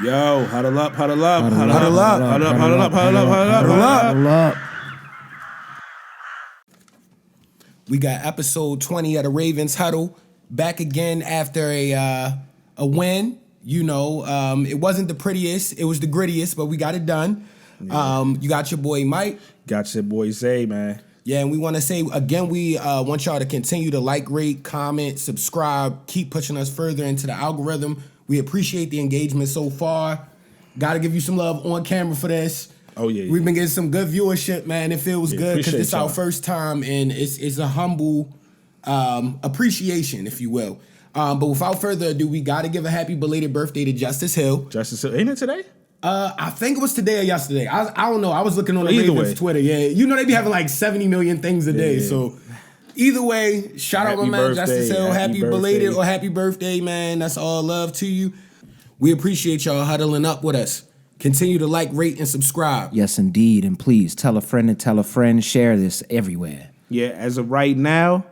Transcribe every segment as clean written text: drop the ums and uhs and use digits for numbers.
Yo, huddle up, huddle up, Huddle huddle up, up, huddle up, huddle up, huddle huddle up, up, huddle up, huddle up, huddle up, huddle up. huddle up. We got episode 20 of the Ravens Huddle back again after a win. You know, it wasn't the prettiest, it was the grittiest, but we got it done. Yeah. You got your boy Mike. Got your boy Zay, man. Yeah, and we want to say, again, we want y'all to continue to like, rate, comment, subscribe, keep pushing us further into the algorithm. We appreciate the engagement so far. Got to give you some love on camera for this. Oh, yeah. We've been getting some good viewership, man. It feels good because it's our first time, and it's a humble appreciation, if you will. But without further ado, we got to give a happy belated birthday to Justice Hill. Justice Hill, ain't it today? I think it was today or yesterday. I don't know. I was looking on the Ravens Twitter. Yeah, you know they be having like 70 million things a day. So either way, shout out my man Justice Hill. Happy belated or happy birthday, man. That's all love to you. We appreciate y'all huddling up with us. Continue to like, rate, and subscribe. Yes, indeed. And please tell a friend and tell a friend. Share this everywhere. Yeah, as of right now,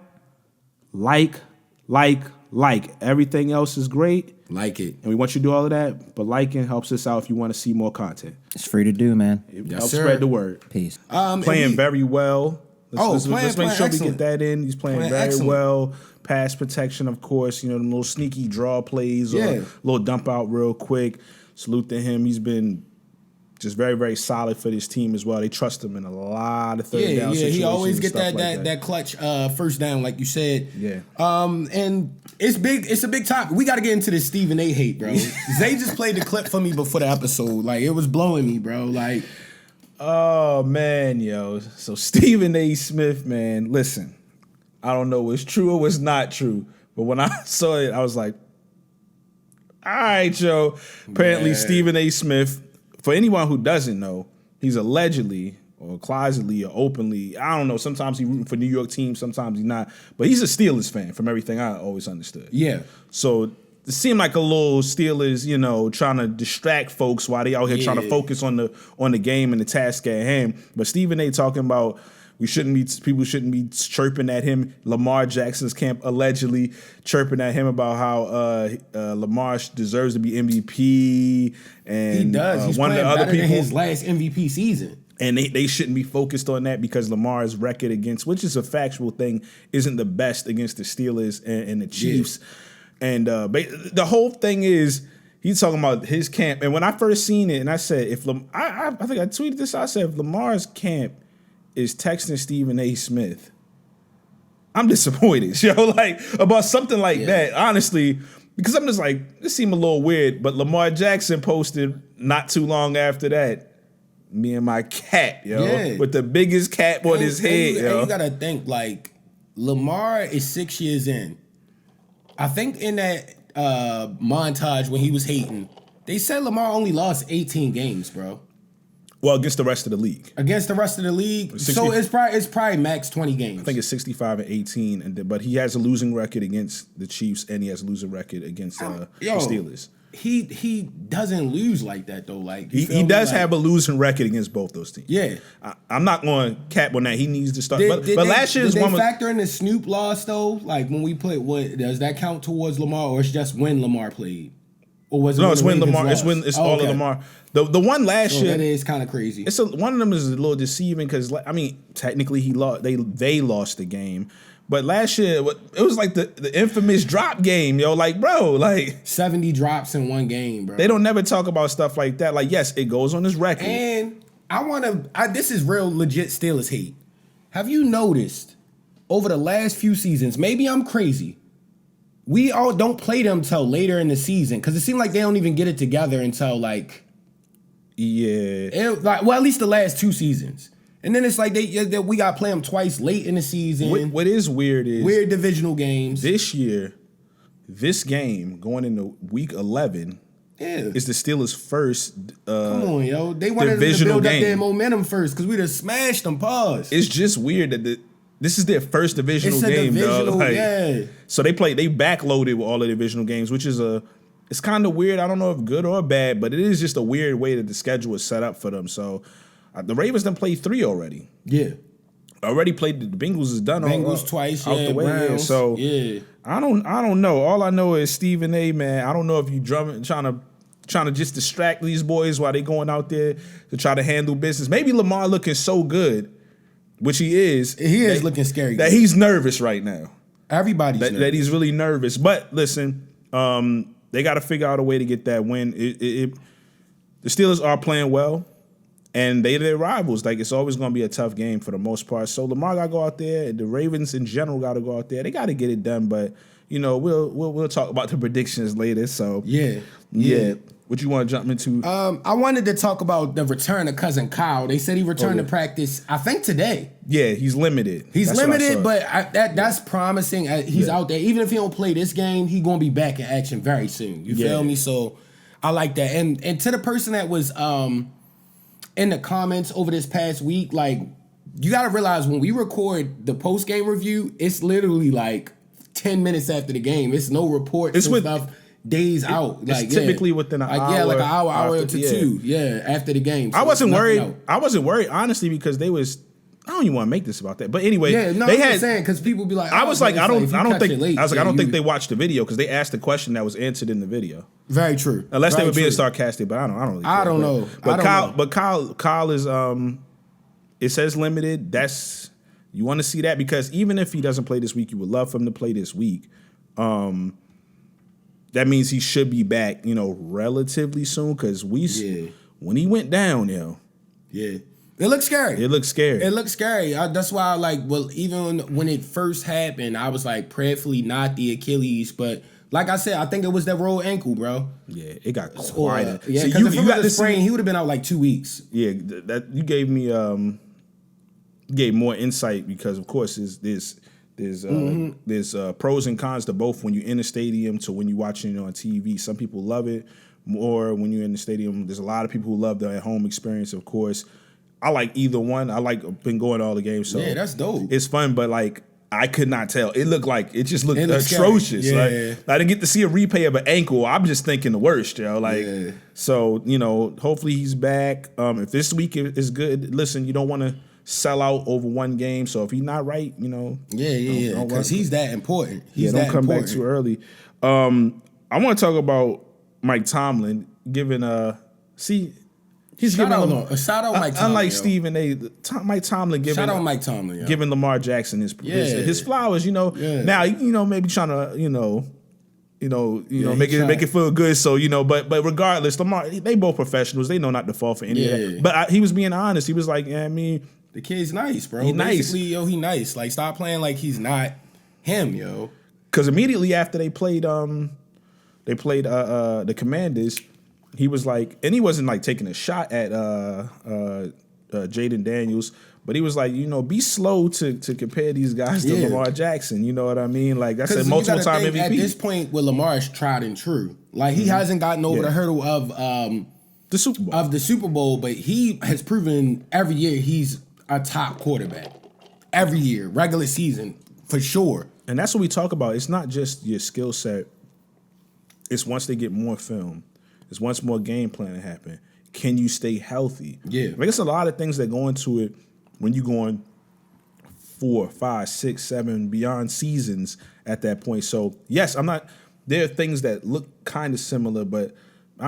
like. Everything else is great. Like it. And we want you to do all of that, but liking helps us out if you want to see more content. It's free to do, man. It helps spread the word. Peace. Playing very well. Let's make sure excellent. we get that in. He's playing very excellent. Well. Pass protection, of course. You know, them little sneaky draw plays or a little dump out real quick. Salute to him. He's been just very, very solid for this team as well. They trust him in a lot of third down situations. He always get that that clutch first down, like you said. Yeah. And it's big. It's a big topic. We got to get into this Stephen A. hate, bro. Zay just played the clip for me before the episode. Like, it was blowing me, bro. Like, oh man, yo. So Stephen A. Smith, man. Listen, I don't know what's true or what's not true, but when I saw it, I was like, all right, yo. Apparently, Stephen A. Smith. For anyone who doesn't know, he's allegedly or closetly or openly, I don't know, sometimes he's rooting for New York teams, sometimes he's not, but he's a Steelers fan from everything I always understood. Yeah. So it seemed like a little Steelers, you know, trying to distract folks while they out here trying to focus on the game and the task at hand. But Stephen A. talking about people shouldn't be chirping at him. Lamar Jackson's camp allegedly chirping at him about how Lamar deserves to be MVP. And he does. He's one of the other people than his last MVP season. And they shouldn't be focused on that because Lamar's record against, which is a factual thing, isn't the best against the Steelers and the Chiefs. Yeah. And the whole thing is, he's talking about his camp. And when I first seen it, and I said, I think I tweeted this, I said, if Lamar's camp is texting Stephen A. Smith, I'm disappointed, like about something like that, honestly, because I'm just like, this seemed a little weird, but Lamar Jackson posted not too long after that, me and my cat, with the biggest cap on his head, And you gotta think, like, Lamar is 6 years in. I think in that montage when he was hating, they said Lamar only lost 18 games, bro. Well, against the rest of the league. Against the rest of the league. 60, so it's probably max 20 games. I think it's 65-18, but he has a losing record against the Chiefs and he has a losing record against the Steelers. He doesn't lose like that though. Like he does have a losing record against both those teams. Yeah, I'm not going to cap on that. He needs to start. But last year's one factor in the Snoop loss though. Like when we play, what does that count towards Lamar, or it's just when Lamar played? Or was it no, it's when Lamar. It's all of Lamar. The one last year that is kind of crazy. One of them is a little deceiving because I mean technically he lost. They lost the game, but last year it was like the infamous drop game, like bro, like 70 drops in one game, bro. They don't never talk about stuff like that. Like yes, it goes on his record. And this is real legit Steelers hate. Have you noticed over the last few seasons? Maybe I'm crazy. We all don't play them till later in the season because it seems like they don't even get it together until like, at least the last 2 seasons, and then it's like we got to play them twice late in the season. What is weird is weird divisional games. This year, this game going into week 11 is the Steelers' first. Come on, yo, they wanted to build up their momentum first because we just smashed them. Pause. It's just weird that this is their first divisional game, though. So they backloaded with all the divisional games, which is it's kind of weird. I don't know if good or bad, but it is just a weird way that the schedule is set up for them. So the Ravens done played 3 already. Yeah. Already played the Bengals is done. Bengals twice, out the way. Browns, so I don't know. All I know is Stephen A. Man, I don't know if you trying to trying to just distract these boys while they going out there to try to handle business. Maybe Lamar looking so good, which he is. He is looking scary. That he's nervous right now. Everybody's nervous. That he's really nervous. But listen, they got to figure out a way to get that win. The Steelers are playing well, and they're their rivals. Like, it's always going to be a tough game for the most part. So Lamar got to go out there. The Ravens in general got to go out there. They got to get it done. But we'll talk about the predictions later. So yeah. What you want to jump into? I wanted to talk about the return of cousin Kyle. They said he returned to practice, I think today. Yeah, he's limited. That's limited, but that's promising. He's out there. Even if he don't play this game, he's going to be back in action very soon. You feel me? So I like that. And to the person that was in the comments over this past week, like, you got to realize when we record the post-game review, it's literally like 10 minutes after the game. It's no reports and stuff. Days out. It's typically within an hour. Yeah, like an hour to two. Yeah, after the game. So I wasn't worried. I wasn't worried, honestly, because they was. I don't even want to make this about that. But anyway, they had saying because people be like, I was like, I don't think they watched the video because they asked the question that was answered in the video. Very true. Unless they were being sarcastic, but I don't really care. I don't know. But Kyle is it says limited. That's, you want to see that, because even if he doesn't play this week, you would love for him to play this week. That means he should be back, relatively soon, because when he went down, it looks scary. It looks scary. That's why even when it first happened, I was like, prayerfully not the Achilles, but like I said, I think it was that rolled ankle, bro. Yeah, it got quieter. Yeah, because if it was a sprain, he would have been out like 2 weeks. Yeah, that you gave me gave more insight, because of course there's pros and cons to both when you're in the stadium to when you're watching it on TV. Some people love it more when you're in the stadium. There's a lot of people who love the at-home experience, of course. I like either one. Been going to all the games. So yeah, that's dope. It's fun, but I could not tell. It just looked atrocious. Yeah. I didn't get to see a replay of an ankle. I'm just thinking the worst, So, hopefully he's back. If this week is good, listen, you don't want to sell out over one game. So if he's not right, because he's that important. Don't come back too early. I want to talk about Mike Tomlin giving shout out Mike Tomlin. Unlike Stephen A, Mike Tomlin giving Lamar Jackson his flowers. Now maybe trying to make it feel good. So but regardless, Lamar, they both professionals. They know not to fall for any of that. But he was being honest. He was like, the kid's nice, bro. He's nice. Basically, he nice. Like, stop playing like he's not him, yo. Because immediately after they played the Commanders, he was like, and he wasn't like taking a shot at Jaden Daniels, but he was like, be slow to compare these guys to Lamar Jackson. You know what I mean? Like, I said, multiple time MVP. At this point, with Lamar, is tried and true. Like, he hasn't gotten over the hurdle of the Super Bowl, but he has proven every year he's a top quarterback. Every year, regular season, for sure. And that's what we talk about. It's not just your skill set. It's once they get more film. It's once more game plan to happen. Can you stay healthy? Yeah. It's a lot of things that go into it when you're going 4, 5, 6, 7 beyond seasons at that point. So, yes, there are things that look kind of similar, but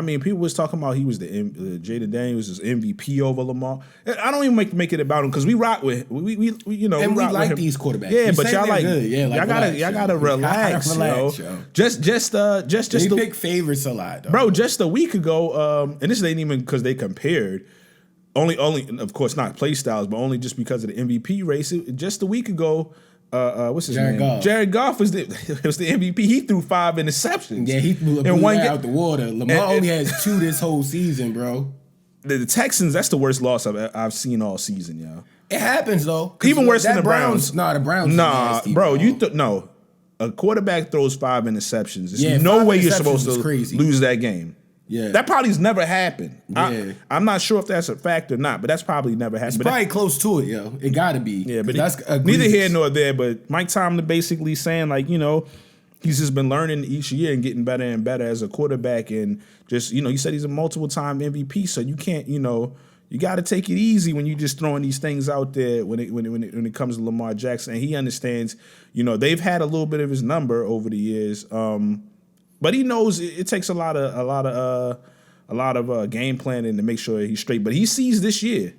people was talking about he was the Jaden Daniels is MVP over Lamar. I don't even make it about him, because we rock with we like these quarterbacks. Yeah, but y'all gotta relax, yo. Just they pick favorites a lot, though. Bro. Just a week ago, and this ain't even because they compared. Only, of course, not play styles, but only just because of the MVP race. Just a week ago. What's his name? Goff. Jared Goff was the MVP. He threw 5 interceptions. Yeah, he blew that out the water. Lamar only has 2 this whole season, bro. The Texans, that's the worst loss I've seen all season, yo. It happens, though. Even worse than the Browns. The Browns. Nah, bro. No. A quarterback throws 5 interceptions. There's no way you're supposed to lose that game. Yeah, that probably's never happened. Yeah. I'm not sure if that's a fact or not, but that's probably never happened. It's probably close to it, yo. It gotta be. Yeah, but that's neither here nor there. But Mike Tomlin basically saying, he's just been learning each year and getting better and better as a quarterback, and just he said he's a multiple-time MVP, so you can't you got to take it easy when you're just throwing these things out there when it comes to Lamar Jackson. And he understands, they've had a little bit of his number over the years. But he knows it takes a lot of game planning to make sure he's straight. But he sees this year.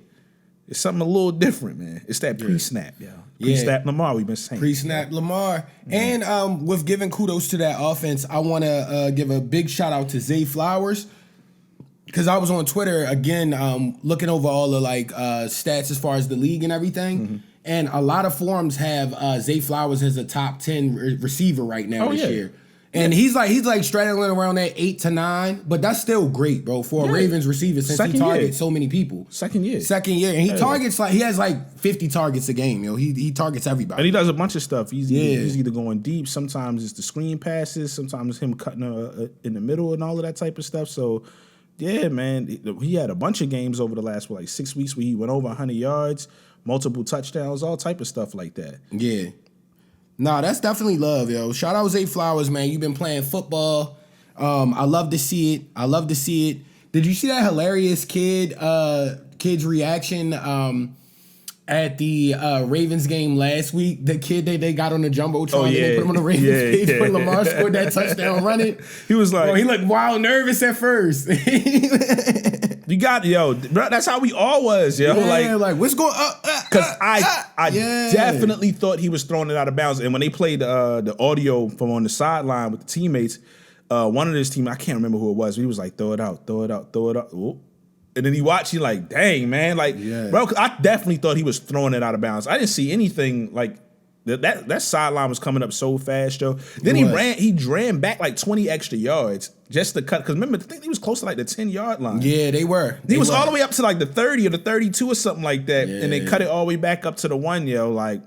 It's something a little different, man. It's that pre-snap, yo. Pre-snap Lamar, we've been saying. Pre-snap Lamar. And with giving kudos to that offense, I want to give a big shout out to Zay Flowers. Because I was on Twitter, again, looking over all the stats as far as the league and everything. Mm-hmm. And a lot of forums have Zay Flowers as a top 10 receiver right now this year. And he's straddling around that 8 to 9, but that's still great, bro, for a Ravens receiver since he targets so many people. Second year. And he targets he has 50 targets a game, yo. He targets everybody. And he does a bunch of stuff. He's either going deep, sometimes it's the screen passes, sometimes it's him cutting in the middle and all of that type of stuff. So yeah, man, he had a bunch of games over the last 6 weeks where he went over 100 yards, multiple touchdowns, all type of stuff like that. Yeah. Nah, that's definitely love, yo. Shout out Zay Flowers, man. You've been playing football. I love to see it. Did you see that hilarious kid's reaction at the Ravens game last week? The kid they got on the Jumbotron and they put him on the Ravens page when Lamar scored that touchdown running. He was like... Bro, he looked wild nervous at first. You got, yo, bro, that's how we all was, yo. Yeah, what's going on? Because I definitely thought he was throwing it out of bounds. And when they played the audio from on the sideline with the teammates, one of his team, I can't remember who it was, but he was like, throw it out, throw it out, throw it out. Ooh. And then he watched, he like, dang, man. Bro, cause I definitely thought he was throwing it out of bounds. I didn't see anything that sideline was coming up so fast, yo. Then he ran back 20 extra yards just to cut. Because remember, I think he was close to the 10-yard line. Yeah, they were. He was all the way up to the 30 or the 32 or something like that. Yeah. And they cut it all the way back up to the 1, yo.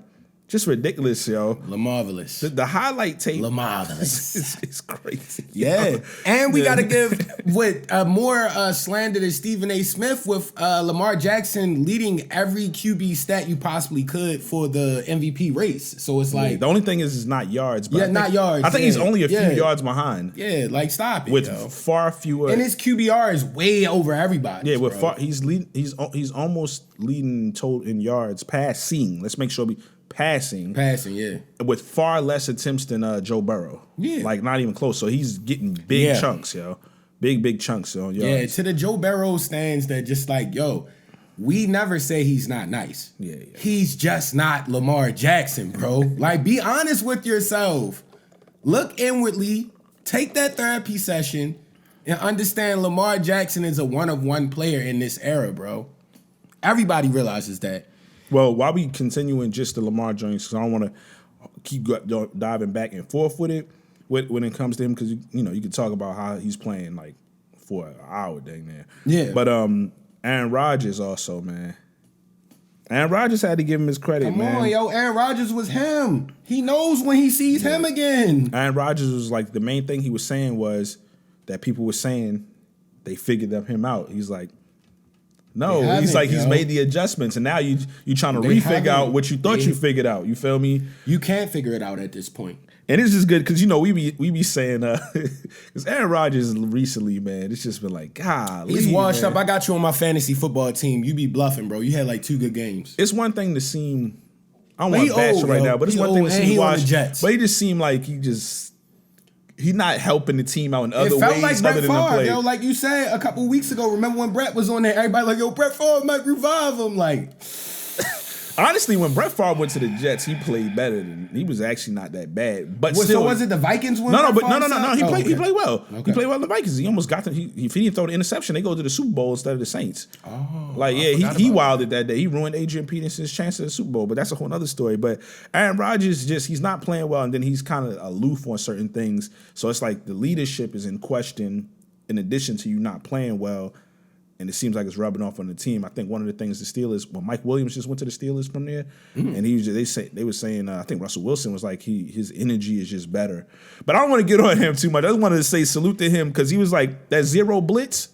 Just ridiculous, yo. Lamarvelous. The highlight tape. Lamarvelous. It's crazy. Yeah. Yo. And we got to give with more slander to Stephen A. Smith with Lamar Jackson leading every QB stat you possibly could for the MVP race. So it's the only thing is not yards. But not yards. I think he's only a few yards behind. Yeah, stop it, with yo. Far fewer. And his QBR is way over everybody. Yeah, with he's leading. He's almost leading total in yards passing. Let's make sure Passing, yeah. With far less attempts than Joe Burrow. Yeah. Not even close. So he's getting big chunks, yo. Big chunks, yo. Yeah, to the Joe Burrow stands that just yo, we never say he's not nice. Yeah. He's just not Lamar Jackson, bro. Be honest with yourself. Look inwardly, take that therapy session, and understand Lamar Jackson is a one-of-one player in this era, bro. Everybody realizes that. Well, while we continuing just the Lamar joints, because I don't want to keep diving back and forth with it when it comes to him, because you can talk about how he's playing for an hour dang there. Yeah. But Aaron Rodgers also, man. Aaron Rodgers had to give him his credit, man. Come on, yo. Aaron Rodgers was him. He knows when he sees him again. Aaron Rodgers was the main thing he was saying was that people were saying they figured him out. He's like, no, he's he's made the adjustments, and now you trying to refigure out what you thought you figured out. You feel me? You can't figure it out at this point. And it's just good because we be saying because Aaron Rodgers recently, man, it's just been golly, he's washed up. I got you on my fantasy football team. You be bluffing, bro. You had 2 good games. It's one thing to seem I don't want to bash him right now, but it's one thing to seem washed. But he just seemed like he's not helping the team out in other ways. It felt like Brett Favre, yo. Like you said a couple weeks ago. Remember when Brett was on there? Everybody yo, Brett Favre might revive him. Honestly, when Brett Favre went to the Jets, he played better than he was actually not that bad. But still, so was it the Vikings? No. He played well. Okay. He played well in the Vikings. He almost got if he didn't throw the interception, they go to the Super Bowl instead of the Saints. Oh, he wilded that day. He ruined Adrian Peterson's chance at the Super Bowl. But that's a whole other story. But Aaron Rodgers he's not playing well, and then he's kind of aloof on certain things. So it's the leadership is in question. In addition to you not playing well. And it seems like it's rubbing off on the team. I think one of the things the Steelers, Mike Williams just went to the Steelers from there, and they were saying I think Russell Wilson was his energy is just better. But I don't want to get on him too much. I just wanted to say salute to him because he was that zero blitz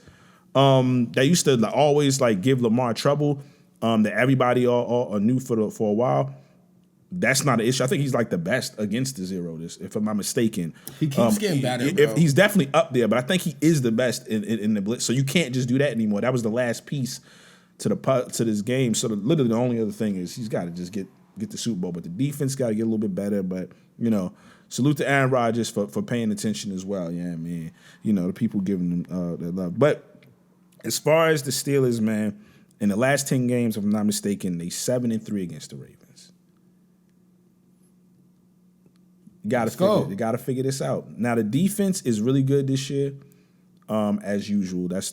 that used to always give Lamar trouble that everybody all knew for a while. That's not an issue. I think he's the best against the zero. If I'm not mistaken, he keeps getting better. Bro. He's definitely up there, but I think he is the best in the blitz. So you can't just do that anymore. That was the last piece to this game. So literally the only other thing is he's got to just get the Super Bowl, but the defense got to get a little bit better. But salute to Aaron Rodgers for paying attention as well. Yeah, man. The people giving him their love. But As far as the Steelers, man, in the last 10 games, if I'm not mistaken, they 7-3 against the Ravens. You gotta figure this out. Now the defense is really good this year, as usual. That's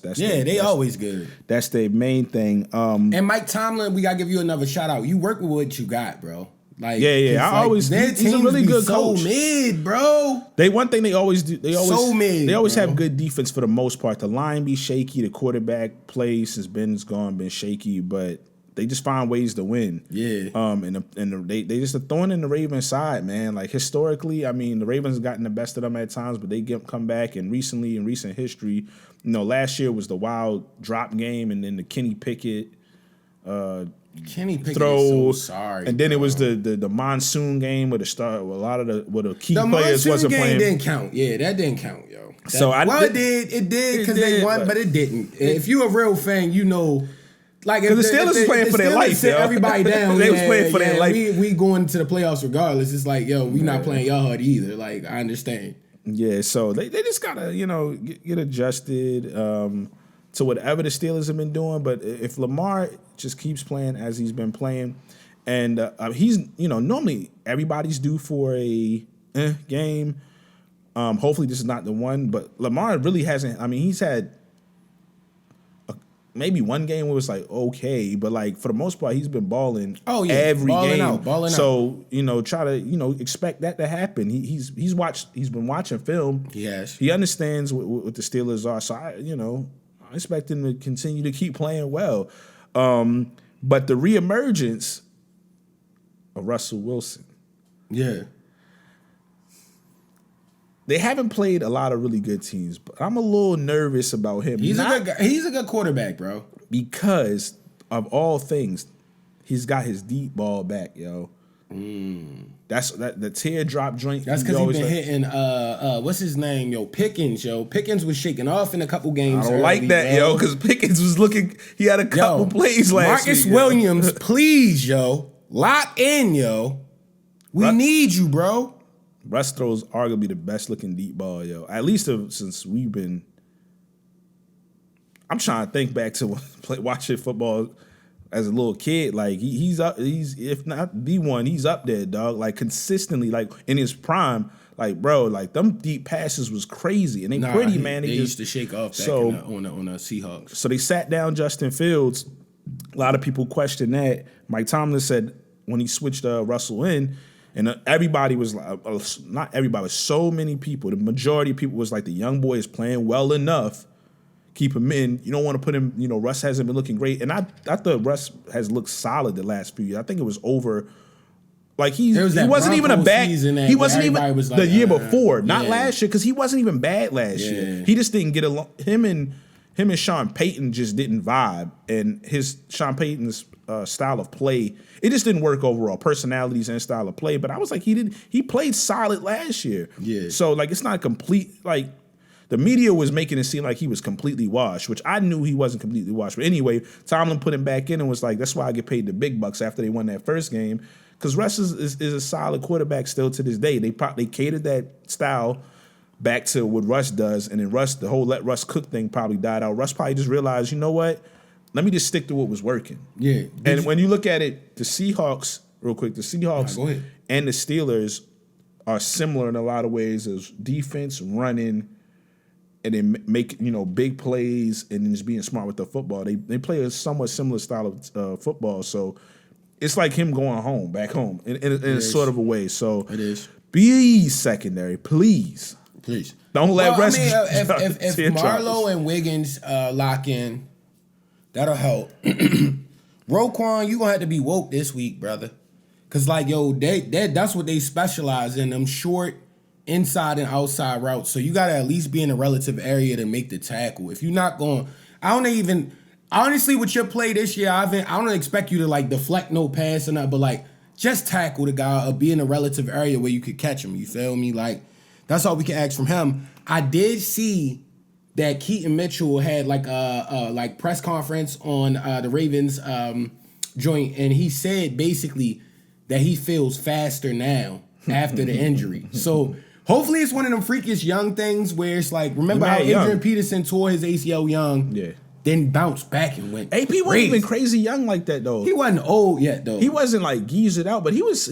always good. That's the main thing. And Mike Tomlin, we gotta give you another shout out. You work with what you got, bro. Like he's a really good coach. So mid, bro. One thing they always do. They always bro. have good defense for the most part. The line be shaky. The quarterback play since Ben's gone been shaky, but they just find ways to win. Yeah. They just a thorn in the Ravens side, man. Like historically, I mean, the Ravens have gotten the best of them at times, but they come back. And recently, in recent history, last year was the wild drop game, and then the Kenny Pickett. Throw, is so sorry, and then bro. It was the monsoon game where a lot of the key players wasn't playing. Didn't count. Yeah, that didn't count, yo. It did because they won, but it didn't. If you a real fan, you know, like if the Steelers was playing for their life, sit everybody down. They was playing for their life. We going to the playoffs regardless. It's like, yo, we not playing y'all hard either. Like I understand. Yeah, so they just gotta get adjusted to whatever the Steelers have been doing. But if Lamar just keeps playing as he's been playing, and he's normally everybody's due for a game. Hopefully this is not the one, but Lamar really hasn't. I mean, he's had maybe one game where it was like okay, but like for the most part, he's been balling. Oh yeah, every game. Balling so try to expect that to happen. He's been watching film. Yes, he understands what the Steelers are. So I expect him to continue to keep playing well. But the reemergence of Russell Wilson. Yeah. They haven't played a lot of really good teams, but I'm a little nervous about him. He's a good guy. He's a good quarterback, bro. Because of all things, he's got his deep ball back, yo. That's the teardrop joint. That's because he's been hitting what's his name, yo? Pickens, yo. Pickens was shaking off in a couple games. I don't like that, yo, because Pickens was looking. He had a couple plays last Marcus week. Williams, please, yo, lock in, yo. We need you, bro. Russ throws arguably the best looking deep ball, yo. At least since we've been. I'm trying to think back to watching football as a little kid. Like he's up. He's if not the one, he's up there, dog. Like consistently, like in his prime. Like bro, like them deep passes was crazy, and they pretty man. They used to shake off back on the Seahawks. So they sat down Justin Fields. A lot of people question that. Mike Tomlin said when he switched Russell in. And everybody was like, not everybody, but so many people, the majority of people was like, the young boy is playing well enough. Keep him in. You don't want to put him, Russ hasn't been looking great. And I thought Russ has looked solid the last few years. I think it was over. Like he wasn't even a bad. He wasn't even was like, the year before, not last year, because he wasn't even bad last year. He just didn't get along. Him and Sean Payton just didn't vibe, and Sean Payton's style of play, it just didn't work overall. Personalities and style of play, but I was like, he played solid last year. Yeah. So like, it's not complete. Like the media was making it seem like he was completely washed, which I knew he wasn't completely washed. But anyway, Tomlin put him back in and was like, that's why I get paid the big bucks after they won that first game. Because Russ is a solid quarterback still to this day. They catered that style back to what Russ does, and then the whole let Russ cook thing probably died out. Russ probably just realized, you know what? Let me just stick to what was working. Yeah. When you look at it, the Seahawks, real quick, the Seahawks and the Steelers are similar in a lot of ways as defense, running, and then make big plays and then just being smart with the football. They play a somewhat similar style of football, so it's like him going back home in a sort of a way. So it is. Be secondary, please. Don't let rest. If Marlowe and Wiggins lock in, that'll help. Roquan, you gonna have to be woke this week, brother. Cause like that's what they specialize in, them short inside and outside routes. So you gotta at least be in a relative area to make the tackle. If you're not going, honestly, with your play this year, I don't expect you to like deflect no pass or nothing, but like just tackle the guy or be in a relative area where you could catch him. You feel me? Like that's all we can ask from him. I did see that Keaton Mitchell had like a press conference on the Ravens joint, and he said basically that he feels faster now after the injury. So hopefully it's one of them freakish young things where it's like, remember how Adrian Peterson tore his ACL young? Yeah. then bounced back and went. AP wasn't even crazy young like that though. He wasn't old yet though. He wasn't like geezered out, but he was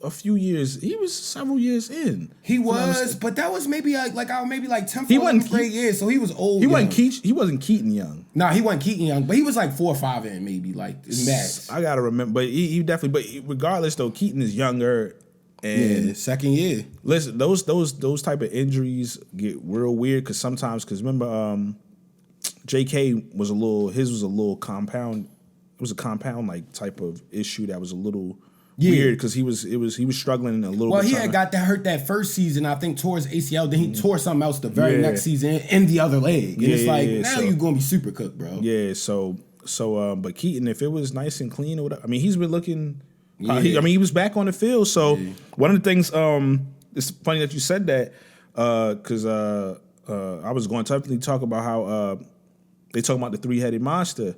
a few years. He was several years in. He was, but that was maybe like 10th or 11th grade year, so he was old. He wasn't Keaton young. Nah, he wasn't Keaton young, but he was like 4 or 5 in maybe like max. I gotta remember, but he definitely. But regardless though, Keaton is younger. And second year. Listen, those type of injuries get real weird because remember, JK was a little compound. It was a compound like type of issue that was a little weird because he was struggling a little. Well, bit. He had got that hurt that first season, I think, towards ACL. Then he tore something else the very next season in the other leg, and it's like now you're gonna be super cooked, bro. Yeah. But Keaton, if it was nice and clean or whatever, I mean, he's been looking. He was back on the field. So one of the things, it's funny that you said that because I was going to definitely talk about how they talk about the 3-headed monster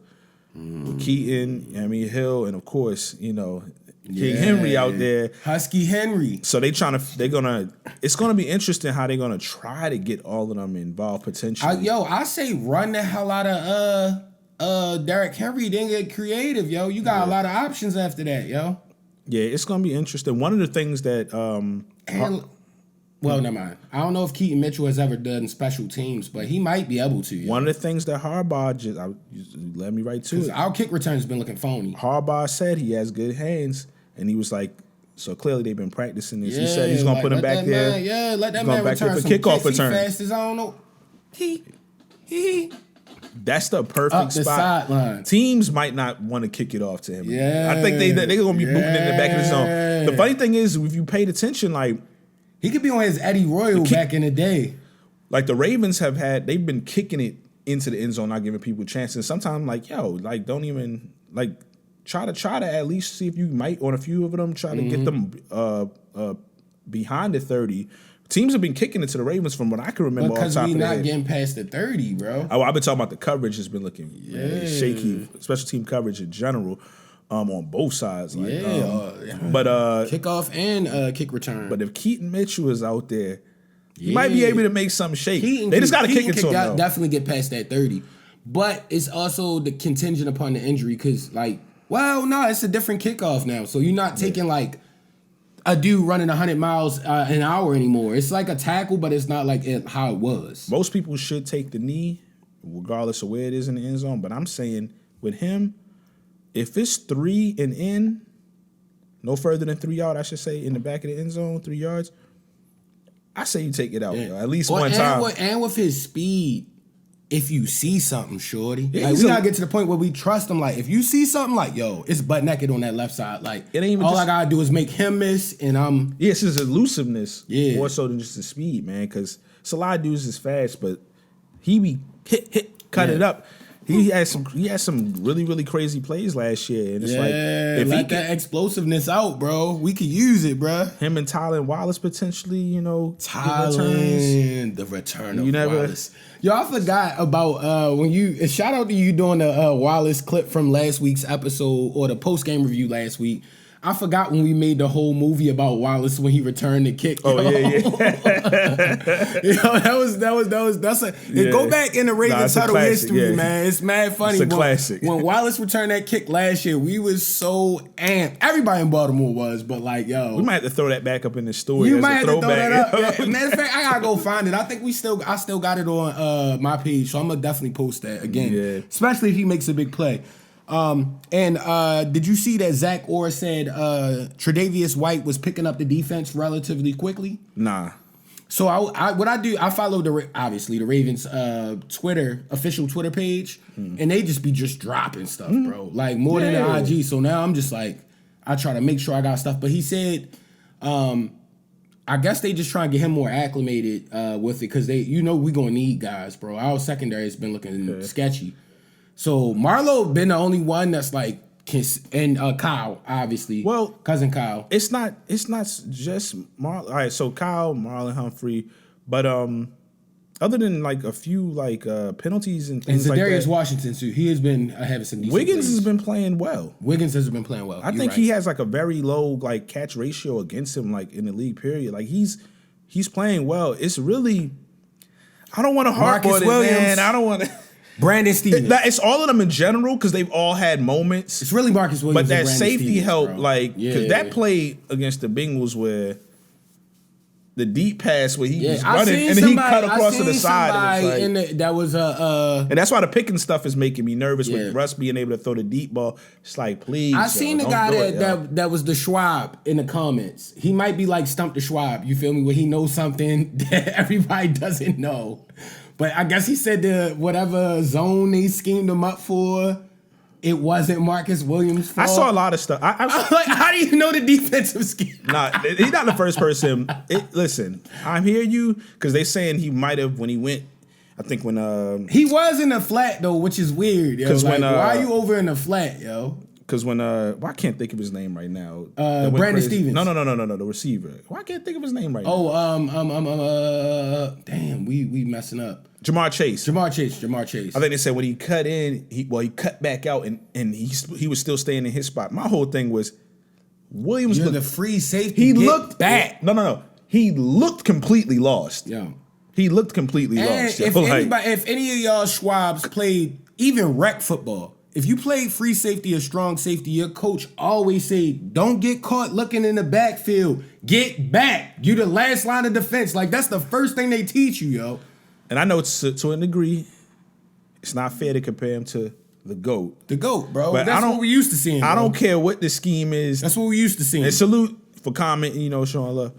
with Keaton, Hill, and of course, King Henry out there, Husky Henry. So it's gonna be interesting how they're gonna try to get all of them involved potentially. I say run the hell out of Derrick Henry, then get creative, yo. You got a lot of options after that, yo. Yeah, it's gonna be interesting. One of the things that never mind. I don't know if Keaton Mitchell has ever done special teams, but he might be able to. Yo. One of the things that Harbaugh let me right to it. Our kick return's been looking phony. Harbaugh said he has good hands, and he was like, so clearly they've been practicing this. He said he's gonna put him back there. Let that man return some kickoff return. Fast as I don't know. He. That's the perfect spot. Sideline. Teams might not want to kick it off to him. Yeah, I think they're gonna be booting in the back of the zone. The funny thing is, if you paid attention, like he could be on his Eddie Royal back in the day. Like the Ravens they've been kicking it into the end zone, not giving people chances. Sometimes, don't even try to at least see if you might on a few of them try to get them behind the 30. Teams have been kicking it to the Ravens from what I can remember. Because we not getting past the 30, bro. I've been talking about the coverage has been looking shaky, special team coverage in general, on both sides. But kickoff and kick return. But if Keaton Mitchell is out there, he might be able to make something shake. They just got to kick it to him. Definitely get past that 30, but it's also the contingent upon the injury because, it's a different kickoff now. So you're not taking a dude running 100 miles an hour anymore. It's like a tackle, but it's not like how it was. Most people should take the knee, regardless of where it is in the end zone. But I'm saying with him, if it's 3 and in, no further than 3 yards, I should say, in the back of the end zone, 3 yards, I say you take it out at least one time. And with his speed, if you see something, shorty, we gotta get to the point where we trust him. If you see something, it's butt naked on that left side. It ain't even all I gotta do is make him miss, and I'm it's his elusiveness more so than just the speed, man. Because it's a lot of dudes is fast, but he be cut it up. He had some really, really crazy plays last year, and it's if he that explosiveness out, bro, we could use it, bro. Him and Tylen Wallace potentially, Tylen, the return of Wallace. Yo, I forgot about when you. Shout out to you doing the Wallace clip from last week's episode or the post game review last week. I forgot when we made the whole movie about Wallace when he returned the kick. Oh yeah. Go back in the Ravens Huddle history, man. It's mad funny. It's a classic. When Wallace returned that kick last year, we was so amped. Everybody in Baltimore was, but we might have to throw that back up in the story. You might have to throw that up. Yeah. Matter of fact, I gotta go find it. I think I still got it on my page, so I'm gonna definitely post that again. Yeah. Especially if he makes a big play. Did you see that Zach Orr said Tre'Davious White was picking up the defense relatively quickly? Nah. So I follow the Ravens official Twitter page, and they just be dropping stuff, bro. More than the IG. So now I'm just I try to make sure I got stuff. But he said, I guess they just try and get him more acclimated with it because we gonna need guys, bro. Our secondary has been looking sketchy. So Marlo been the only one that's and Kyle, obviously. Well, cousin Kyle. It's not just Marlo. All right, so Kyle, Marlon Humphrey, but other than a few penalties and things like that. Zadarius Washington too. He has been having some decent Wiggins plays. has been playing well. I think he has a very low catch ratio against him in the league period. He's playing well. It's really I don't want to hardball it, man. I don't want to. Brandon Stevens. It's all of them in general because they've all had moments. It's really Marcus Williams. But that safety Stevens, help, bro. like, because that play against the Bengals where the deep pass where he was running and then he cut across to the side. That was and that's why the picking stuff is making me nervous with Russ being able to throw the deep ball. It's like, please. I seen the guy that was the Schwab in the comments. He might be like Stump the Schwab. You feel me? Where he knows something that everybody doesn't know. But I guess he said whatever zone they schemed him up for, it wasn't Marcus Williams' fault. I saw a lot of stuff. I'm like, how do you know the defensive scheme? Nah, he's not the first person. Listen, I hear you because they saying he might have when he went. I think when he was in the flat though, which is weird. Because like, why are you over in the flat, yo? Because when I can't think of his name right now. Brandon Stevens. No, the receiver. Why can't think of his name right now? Damn, we messing up. Jamar Chase. I think they said when he cut in, he cut back out and he was still staying in his spot. My whole thing was Williams looked the free safety. He looked back. No. He looked completely lost. Yeah. He looked completely lost. If any of y'all Schwabs played even rec football, if you played free safety or strong safety, your coach always say, don't get caught looking in the backfield. Get back. You the last line of defense. Like, that's the first thing they teach you, yo. And I know it's to a degree, it's not fair to compare him to the GOAT. The GOAT, bro. But that's what we used to seeing. I don't care what the scheme is. That's what we used to seeing. And salute for commenting, showing love.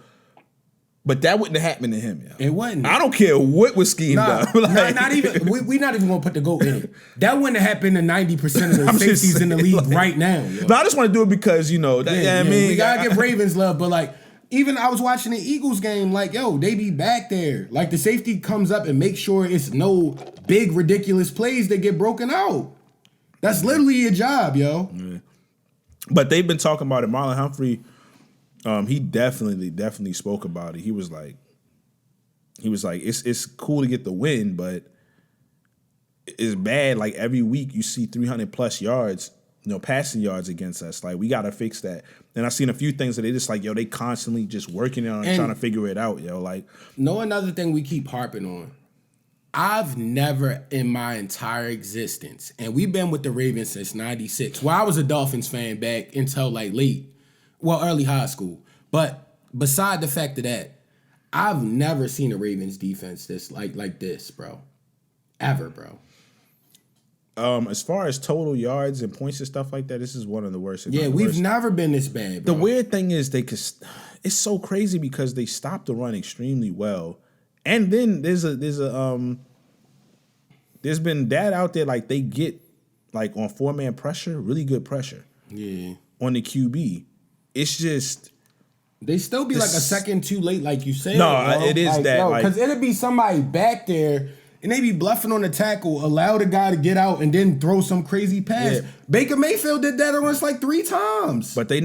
But that wouldn't have happened to him. Yo. It wasn't. I don't care what was schemed up. Not even. We're not even gonna put the GOAT in it. That wouldn't have happened to 90% of the safeties in the league right now. Yo. No, I just want to do it because I mean, we gotta give Ravens love, but like. Even I was watching the Eagles game, like, yo, they be back there. Like, the safety comes up and makes sure it's no big, ridiculous plays that get broken out. That's literally your job, yo. Yeah. But they've been talking about it. Marlon Humphrey, he definitely spoke about it. He was like, it's cool to get the win, but it's bad. Like, every week you see 300+ yards, passing yards against us. Like, we got to fix that. And I've seen a few things that they just like, they constantly just working on and trying to figure it out, Like, another thing we keep harping on. I've never in my entire existence, and we've been with the Ravens since 96. Well, I was a Dolphins fan back until like early high school. But beside the fact of that, I've never seen a Ravens defense this like this, bro. Ever, bro. As far as total yards and points and stuff like that, this is one of the worst. Yeah, we've never been this bad, bro. The weird thing is it's so crazy because they stopped the run extremely well. And then there's been data out there like they get like on 4-man pressure, really good pressure. Yeah. On the QB. It's just they still be like a second too late, like you said. No, it is like, that. Because it'll be somebody back there and they be bluffing on the tackle, allow the guy to get out and then throw some crazy pass. Yeah. Baker Mayfield did that once like 3 times. But the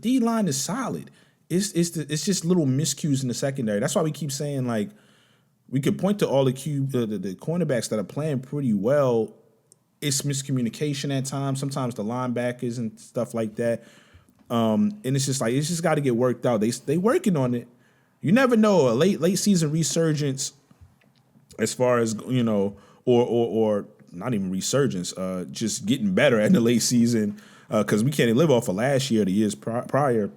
D line is solid. It's just little miscues in the secondary. That's why we keep saying like we could point to all the cornerbacks that are playing pretty well. It's miscommunication at times. Sometimes the linebackers and stuff like that. And it's just got to get worked out. They working on it. You never know, a late season resurgence. As far as, or not even resurgence, just getting better at the late season, because we can't live off of last year, the years prior.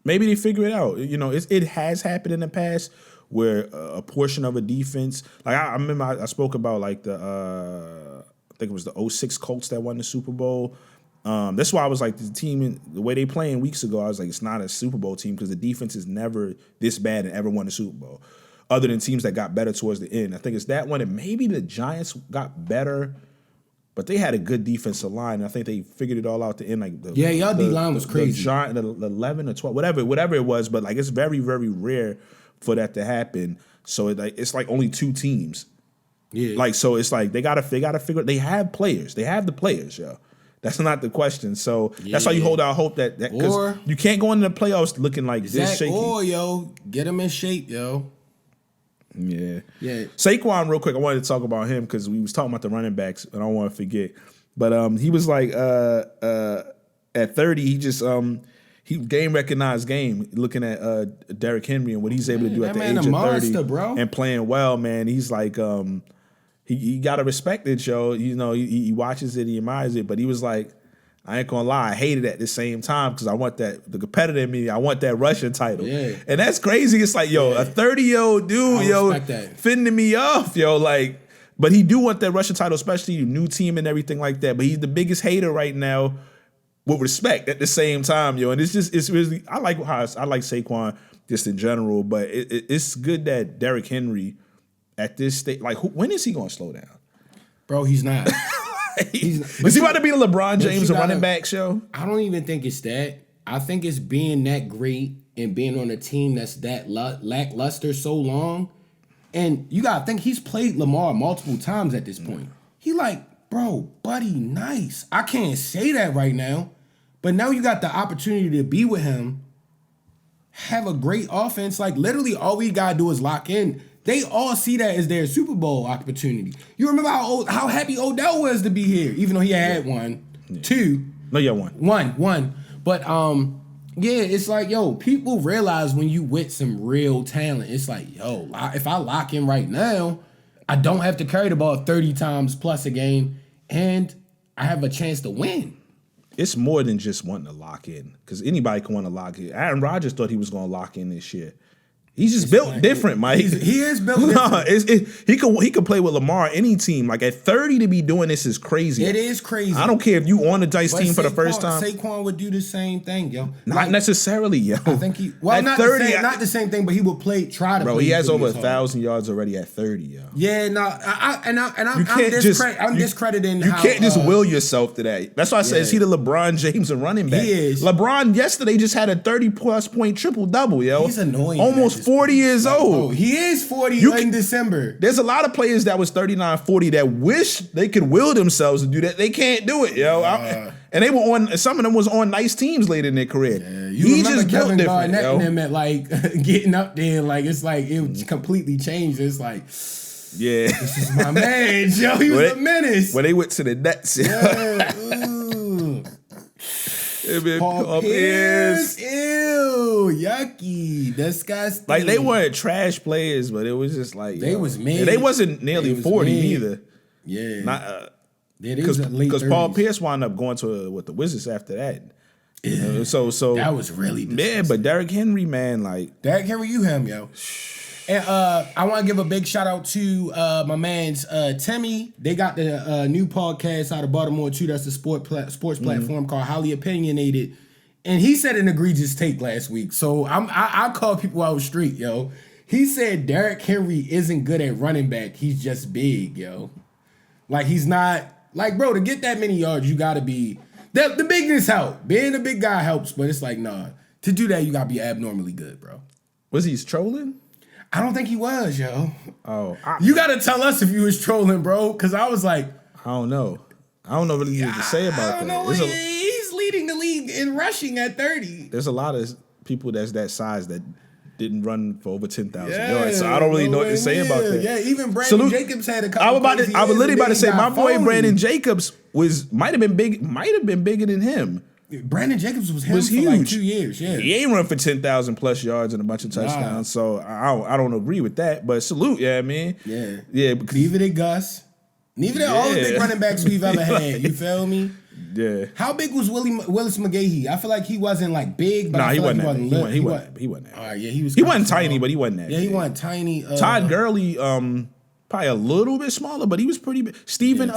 Maybe they figure it out. It has happened in the past where a portion of a defense, like I remember I spoke about like I think it was the 2006 Colts that won the Super Bowl. That's why I was like, the team, the way they playing weeks ago, I was like, it's not a Super Bowl team because the defense is never this bad and ever won a Super Bowl. Other than teams that got better towards the end. I think it's that one. And maybe the Giants got better, but they had a good defensive line. I think they figured it all out at the end. Like y'all D-line was crazy. The 11 or 12, whatever it was. But like it's very, very rare for that to happen. So it's like only 2 teams. Yeah. Like, so it's like they gotta figure. They have players. They have the players, yo. That's not the question. So that's why you hold out hope that because you can't go into the playoffs looking like this shaky. Get them in shape, yo. Yeah. Saquon, real quick, I wanted to talk about him because we was talking about the running backs, and I don't want to forget. But he was like at 30, game recognized game. Looking at Derrick Henry and what he's able to do at the age of 30, bro. And playing well, man. He's like, he gotta respect it, yo. You know, he watches it, he admires it, but he was like, I ain't gonna lie, I hate it at the same time because I want the competitor in me. I want that Russian title. Yeah. And that's crazy. It's like, a 30-year-old dude, fending me off, like, but he do want that Russian title, especially new team and everything like that. But he's the biggest hater right now with respect at the same time, And it's really, I like Saquon just in general, but it's good that Derrick Henry at this stage, like, when is he gonna slow down? Bro, he's not. Is he about to be the LeBron James of running back show? I don't even think it's that. I think it's being that great and being on a team that's that lackluster so long. And you got to think he's played Lamar multiple times at this point. He like, bro, buddy, nice. I can't say that right now. But now you got the opportunity to be with him, have a great offense. Like, literally all we got to do is lock in. They all see that as their Super Bowl opportunity. You remember how happy Odell was to be here, even though he had one, two. No, yeah, one. But it's like, people realize when you with some real talent, it's like, if I lock in right now, I don't have to carry the ball 30 times plus a game, and I have a chance to win. It's more than just wanting to lock in, because anybody can want to lock in. Aaron Rodgers thought he was going to lock in this year. He's just built different, Mike. He is built different. He can play with Lamar any team. Like at 30 to be doing this is crazy. It is crazy. I don't care if you on the dice team for the first time. Saquon would do the same thing, yo. Not necessarily, yo. I think not 30, not the same thing, but he would try to play. Bro, he has over 1,000 yards already at 30, yo. Yeah, no, I'm discrediting. You can't just will yourself to that. That's why I said, is he the LeBron James of running back? He is. LeBron yesterday just had a 30+ point triple double, yo. He's annoying. Almost 40 years old. Oh, he is 40 in December. There's a lot of players that was 39, 40 that wish they could will themselves to do that. They can't do it, yo. And they were on, some of them was on nice teams later in their career. Yeah, he remember Kevin Garnett and them at like getting up there, like it's like it completely changed. It's like, yeah, this is my man, yo. He was a menace. When they went to the Nets, yeah. Paul Pierce, ew, yucky, disgusting. Like they weren't trash players, but it was just like they was mid. They wasn't nearly 40 either. Yeah, not because Paul Pierce wound up going to the Wizards after that. Yeah. So that was really disgusting. Yeah, but Derrick Henry, man, like Derrick Henry, you him, yo. And I want to give a big shout out to my man's Timmy. They got the new podcast out of Baltimore too. That's a sports platform called Highly Opinionated. And he said an egregious take last week. So I call people out street, yo. He said Derrick Henry isn't good at running back. He's just big, yo. Like he's not like, bro, to get that many yards, you gotta be the bigness help. Being a big guy helps, but it's like, nah. To do that, you gotta be abnormally good, bro. Was he trolling? I don't think he was, yo. Oh, you gotta tell us if you was trolling, bro. Because I was like, I don't know really what to say about that. He's leading the league in rushing at 30. There's a lot of people that's that size that didn't run for over 10,000 yards, so I don't really know what to say about that. Yeah, even Brandon Jacobs had a couple. I was literally about to say my boy Brandon Jacobs might have been bigger than him. Brandon Jacobs was for huge. Like 2 years. Yeah, he ain't run for 10,000 plus yards and a bunch of touchdowns. So I don't agree with that. But salute, yeah, man. Yeah. Neither did Gus. Neither did all the big running backs we've ever had. You feel me? Yeah. How big was Willis McGahee? I feel like he wasn't like big, but he wasn't that. He wasn't that. All right, yeah, he was. He wasn't tiny, but he wasn't that. Yeah, he wasn't tiny. Todd Gurley, probably a little bit smaller, but he was pretty big. Steven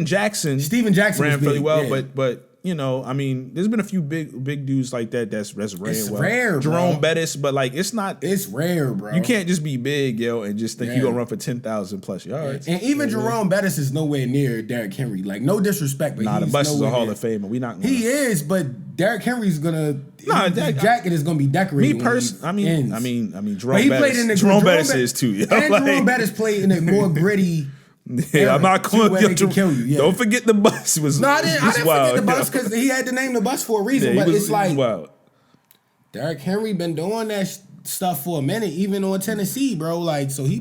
Jackson ran really well, but you know, I mean, there's been a few big dudes like that that's rare. It's rare, Jerome Bettis, but like it's rare, bro. You can't just be big, yo, and just think you're gonna run for 10,000 plus yards. And even Jerome Bettis is nowhere near Derrick Henry. Like, no disrespect, but the bus is a Hall of Famer. We not. He is, but Derrick Henry's gonna. His jacket is gonna be decorated. Me personally, I mean, Jerome Bettis is too. Yo. And Jerome Bettis played in a more gritty. Yeah, I'm not calling him to kill you. Yeah. Don't forget the bus was. No, I didn't forget the bus because he had to name the bus for a reason. But it's like Derrick Henry been doing that stuff for a minute, even on Tennessee, bro. Like, so he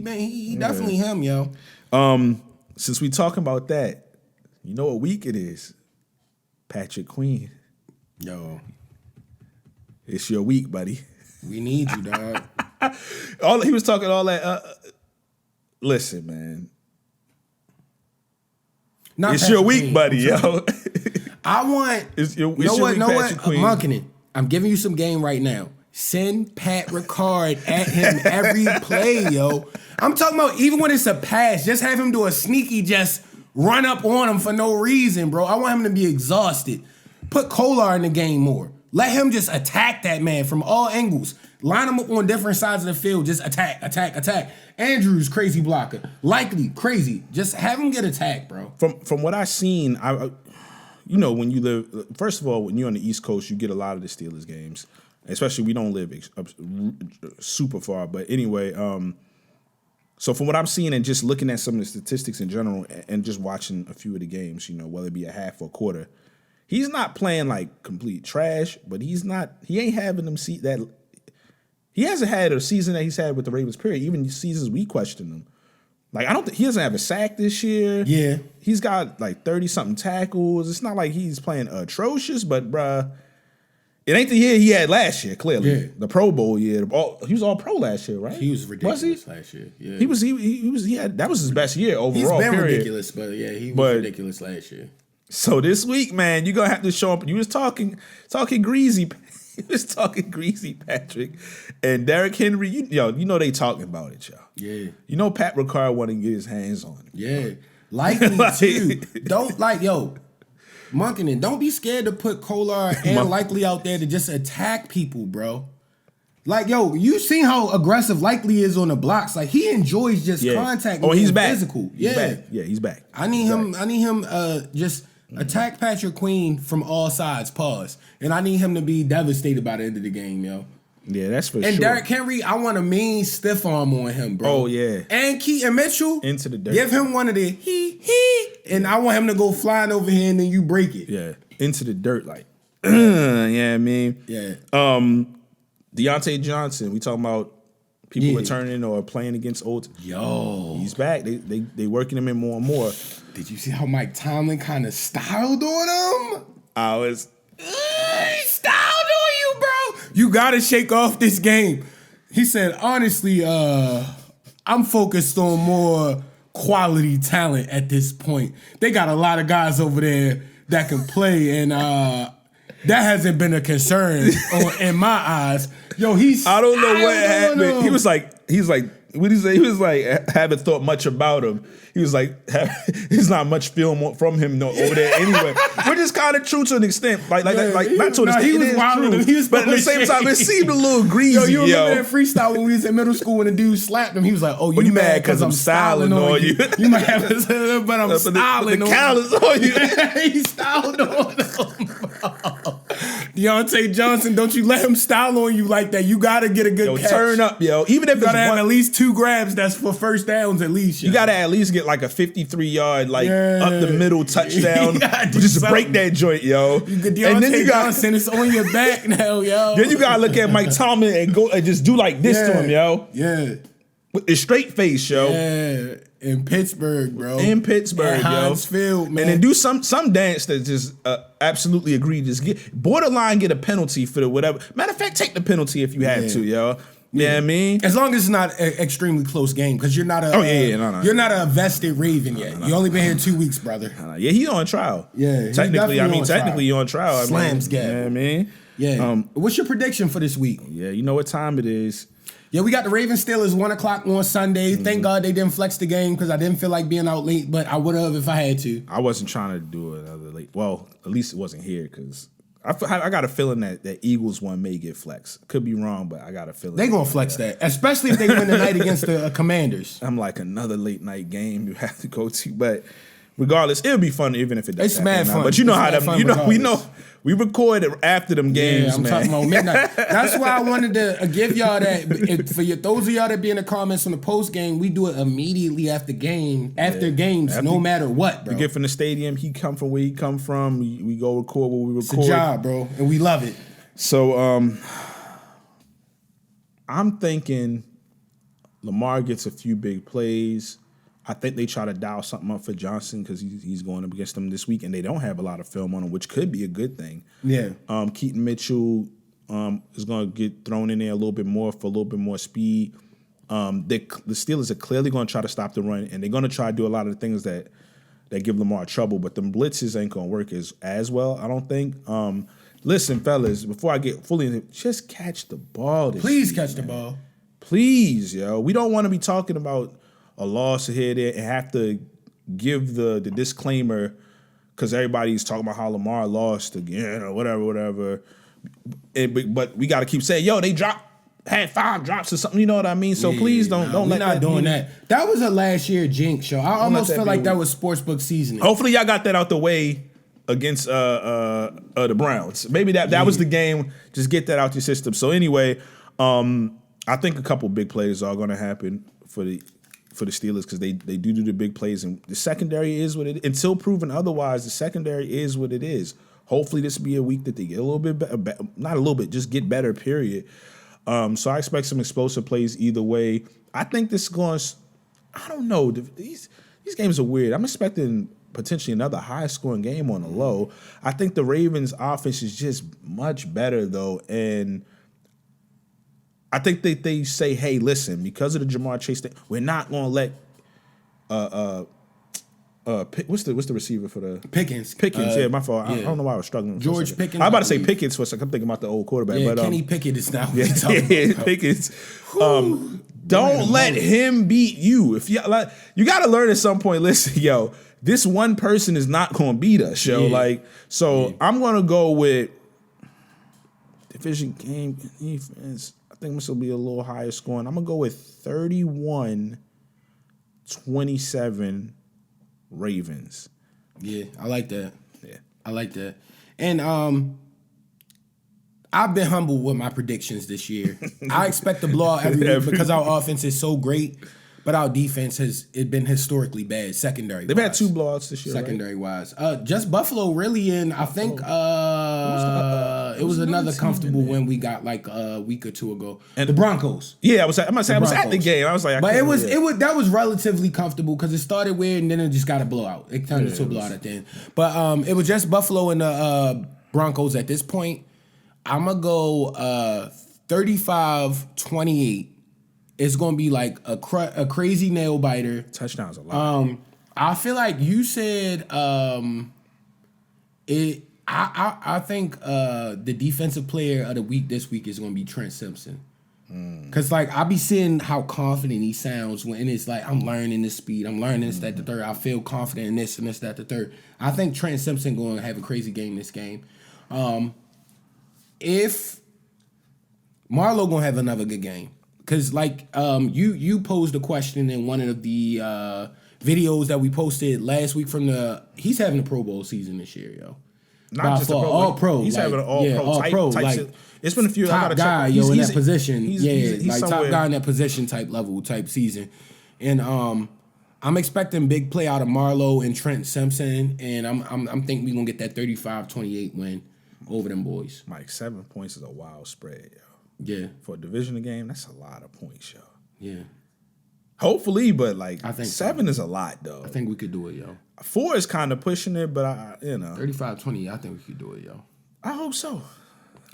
definitely him, yo. Since we talking about that, you know what week it is? Patrick Queen. Yo. It's your week, buddy. We need you, dog. He was talking all that. Listen, man. It's your week, buddy, yo. I want. It's your week, Patrick Queen. Monkening. I'm giving you some game right now. Send Pat Ricard at him every play, yo. I'm talking about even when it's a pass, just have him do a sneaky, just run up on him for no reason, bro. I want him to be exhausted. Put Kolar in the game more. Let him just attack that man from all angles. Line him up on different sides of the field. Just attack. Andrews, crazy blocker. Likely, crazy. Just have him get attacked, bro. From what I've seen, when you live, first of all, when you're on the East Coast, you get a lot of the Steelers games. Especially we don't live super far. But anyway, so from what I'm seeing and just looking at some of the statistics in general and just watching a few of the games, whether it be a half or a quarter, he's not playing like complete trash, but he ain't having them see that. He hasn't had a season that he's had with the Ravens, period. Even seasons we questioned him. Like, I don't think he doesn't have a sack this year. Yeah. He's got like 30-something tackles. It's not like he's playing atrocious, but bruh, it ain't the year he had last year, clearly. Yeah. The Pro Bowl year. He was all pro last year, right? He was ridiculous last year. Yeah. That was his best year overall. He's been ridiculous, but yeah, he was ridiculous last year. So this week, man, you're gonna have to show up. You was talking greasy. He was talking greasy, Patrick. And Derrick Henry, you know they talking about it, y'all. Yeah. Pat Ricard want to get his hands on it. Yeah. Likely too. Monkening, don't be scared to put Kolar and Likely out there to just attack people, bro. Like, you seen how aggressive Likely is on the blocks. Like, he enjoys just contact. Oh, he's back. Physical. He's back. Yeah, he's back. I need him just attack Patrick Queen from all sides, pause. And I need him to be devastated by the end of the game, yo. Yeah, that's for sure. And Derrick Henry, I want a mean stiff arm on him, bro. Oh, yeah. And Keaton Mitchell. Into the dirt. Give him one of the and I want him to go flying over here and then you break it. Yeah. Into the dirt, like, yeah, I mean. Yeah. Deontay Johnson, we talking about people returning or playing against old. Yo. He's back. They working him in more and more. Did you see how Mike Tomlin kind of styled on him? He styled on you, bro. You got to shake off this game. He said, honestly, I'm focused on more quality talent at this point. They got a lot of guys over there that can play, and that hasn't been a concern in my eyes. Yo, I don't know what happened. He was like, what did he say? He was like, haven't thought much about him. He was like, there's not much film from him over there anyway. Which is kind of true to an extent. Like not to an extent. He was wild, but at the same time, it seemed a little greasy. Yo, you remember that freestyle when we was in middle school when the dude slapped him? He was like, "Oh, you mad because I'm styling on you? You might have, but I'm styling on you." He styled on him. Deontay Johnson, don't you let him style on you like that. You gotta get a good catch. Turn up, yo. Even if you gotta have at least 2 grabs, that's for first downs at least. You gotta at least get like a 53-yard, up the middle touchdown. Just break that joint, yo. Deontay Johnson is on your back now, yo. Then you gotta look at Mike Tomlin and go and just do like this to him, yo. Yeah. With a straight face, yo. Yeah. In Pittsburgh, bro. In Pittsburgh, yo. Field, man. And then do some dance that just absolutely egregious. Borderline get a penalty for the whatever. Matter of fact, take the penalty if you have to, yo. Yeah, I mean, as long as it's not an extremely close game, because you're not a you're not a vested Raven yet. You only been here 2 weeks, brother. Yeah, he's on trial. Yeah, technically you're on trial. Slams, you know what I mean? Yeah. What's your prediction for this week? Yeah, you know what time it is. Yeah, we got the Ravens Steelers 1:00 on Sunday. Thank God they didn't flex the game because I didn't feel like being out late, but I would have if I had to. I wasn't trying to do another late. Well, at least it wasn't here because I got a feeling that Eagles one may get flexed. Could be wrong, but I got a feeling they're gonna flex that, especially if they win tonight against the Commanders. I'm like another late night game you have to go to, but regardless, it'll be fun even if it doesn't. It's mad fun. But you know how them. We record it after them games, I'm talking about midnight. That's why I wanted to give y'all that. For those of y'all that be in the comments on the post game, we do it immediately after games, no matter what, bro. We get from the stadium, he come from where he come from. We go record what we record. It's a job, bro, and we love it. So I'm thinking Lamar gets a few big plays. I think they try to dial something up for Johnson because he's going up against them this week, and they don't have a lot of film on him, which could be a good thing. Yeah. Keaton Mitchell is going to get thrown in there a little bit more for a little bit more speed. The Steelers are clearly going to try to stop the run, and they're going to try to do a lot of the things that give Lamar trouble, but the blitzes ain't going to work as well, I don't think. Listen, fellas, before I get fully into it, just catch the ball Please week, catch man. the ball. Please, yo. We don't want to be talking about a loss here there and have to give the disclaimer because everybody's talking about how Lamar lost again or whatever. But we got to keep saying, yo, they had 5 drops or something. You know what I mean? So please don't let we're not that doing that. That was a last year jinx show. I almost feel like that was sportsbook seasoning. Hopefully y'all got that out the way against the Browns. Maybe that was the game. Just get that out your system. So anyway, I think a couple big plays are going to happen for the Steelers because they do the big plays, and the secondary is what it is. Until proven otherwise, the secondary is what it is. Hopefully this will be a week that they get a little bit better, not a little bit, just get better, period. So I expect some explosive plays either way. I think this is going to, I don't know, these games are weird. I'm expecting potentially another high-scoring game on the low. I think the Ravens' offense is just much better, though, and I think they say, hey, listen, because of the Jamar Chase thing, we're not going to let what's the receiver for the Pickens? Yeah, my fault. Yeah. I don't know why I was struggling. George Pickens. I was about to say Pickens for a second. I'm thinking about the old quarterback. Yeah, but, Kenny Pickett is now. Pickens. Don't let him beat you. If you got to learn at some point. Listen, yo, this one person is not going to beat us, yo. Yeah. I'm going to go with division game defense. I think this will be a little higher scoring. I'm going to go with 31-27 Ravens. Yeah, I like that. Yeah. I like that. And I've been humble with my predictions this year. I expect to blow out every week because our offense is so great, but our defense has been historically bad, secondary. They've had 2 blowouts this year, secondary-wise. Just Buffalo, really, and I think it was another comfortable win we got like a week or 2 ago. And the Broncos. Yeah, I was at the game. I was like, that was relatively comfortable because it started weird and then it just got a blowout. It turned into a blowout at the end. But it was just Buffalo and the Broncos at this point. I'm going to go 35-28. It's going to be like a crazy nail biter. Touchdowns a lot. I feel like you said I think the defensive player of the week this week is going to be Trent Simpson. Because, I be seeing how confident he sounds when it's like, I'm learning this speed. I'm learning this, that, the third. I feel confident in this and this, that, the third. I think Trent Simpson going to have a crazy game this game. If Marlo going to have another good game. Because, you posed a question in one of the videos that we posted last week he's having a Pro Bowl season this year, yo. Not just a Pro, all pro. He's having an all type. It's been a few. Top guy, in that position. He's top guy in that position type season. And I'm expecting big play out of Marlo and Trent Simpson, and I'm thinking we're gonna get that 35-28 win over them boys. Mike, 7 points is a wild spread, yo. Yeah. For a division game, that's a lot of points, yo. Yeah. Hopefully, but I think 7 is a lot, though. I think we could do it, yo. 4 is kind of pushing it, but 35-20, I think we could do it, yo. I hope so.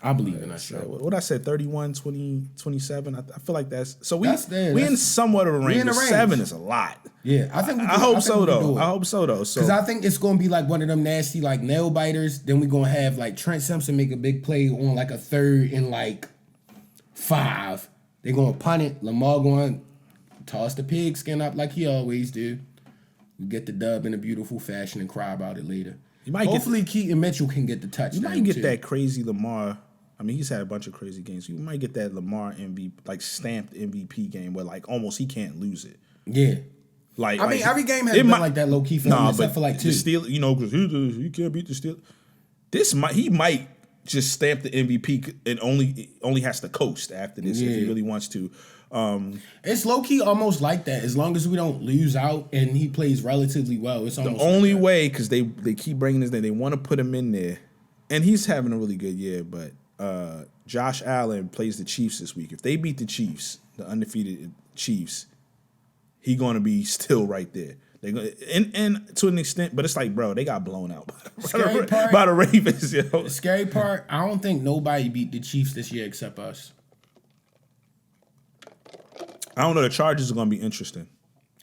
I believe in that shit. What I said, 31, 20, 27. I feel like that's so we in somewhat of a range. 7 is a lot. Yeah, I think. I hope so though. Because I think it's gonna be like one of them nasty nail biters. Then we're gonna have Trent Simpson make a big play on a 3rd and 5. They're gonna punt it. Lamar going to toss the pigskin up like he always do. We get the dub in a beautiful fashion and cry about it later. Hopefully Keaton Mitchell can get the touchdown. You might get that crazy Lamar. I mean, he's had a bunch of crazy games. You might get that Lamar MVP, stamped MVP game where almost he can't lose it. Yeah. Every game has been like that low key for him, except for 2. The Steelers, because he can't beat the Steelers. He might just stamp the MVP and only has to coast after this if he really wants to. It's low key almost like that. As long as we don't lose out and he plays relatively well, it's almost the only way, because they keep bringing this. They want to put him in there, and he's having a really good year. But Josh Allen plays the Chiefs this week. If they beat the Chiefs, the undefeated Chiefs, he going to be still right there. They and to an extent, but it's like, bro, they got blown out by the Ravens. Yo. The scary part, I don't think nobody beat the Chiefs this year except us. I don't know. The Chargers are going to be interesting.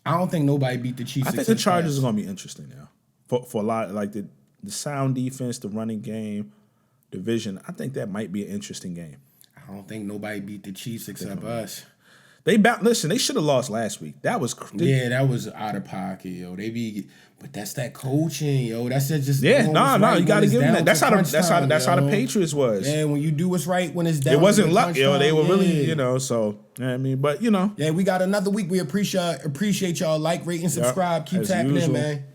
I don't think nobody beat the Chiefs. I think the Chargers are going to be interesting now for a lot, like the sound defense, the running game, division. I think that might be an interesting game. I don't think nobody beat the Chiefs except us. Listen, they should have lost last week. That was that was out of pocket, yo. But that's that coaching, yo. That's just you got to give them that. That's how the Patriots was. Yeah, when you do what's right when it's down. It wasn't luck, yo. They were really, so you know what I mean. But yeah, we got another week. We appreciate y'all. Like, rate, and subscribe. Keep tapping in, man.